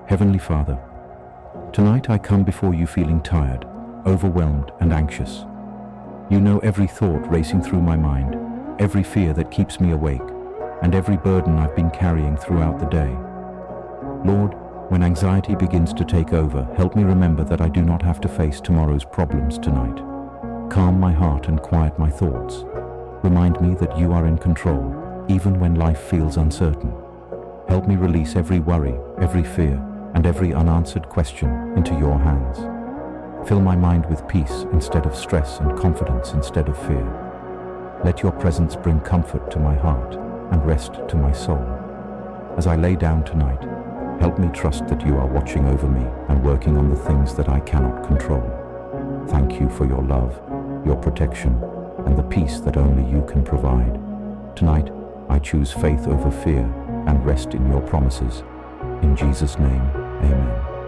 Heavenly Father, tonight I come before you feeling tired, overwhelmed, and anxious. You know every thought racing through my mind, every fear that keeps me awake, and every burden I've been carrying throughout the day. Lord, when anxiety begins to take over, help me remember that I do not have to face tomorrow's problems tonight. Calm my heart and quiet my thoughts. Remind me that you are in control, even when life feels uncertain. Help me release every worry, every fear, and every unanswered question into your hands. Fill my mind with peace instead of stress and confidence instead of fear. Let your presence bring comfort to my heart and rest to my soul. As I lay down tonight, help me trust that you are watching over me and working on the things that I cannot control. Thank you for your love, your protection, and the peace that only you can provide. Tonight, I choose faith over fear and rest in your promises. In Jesus' name, amen.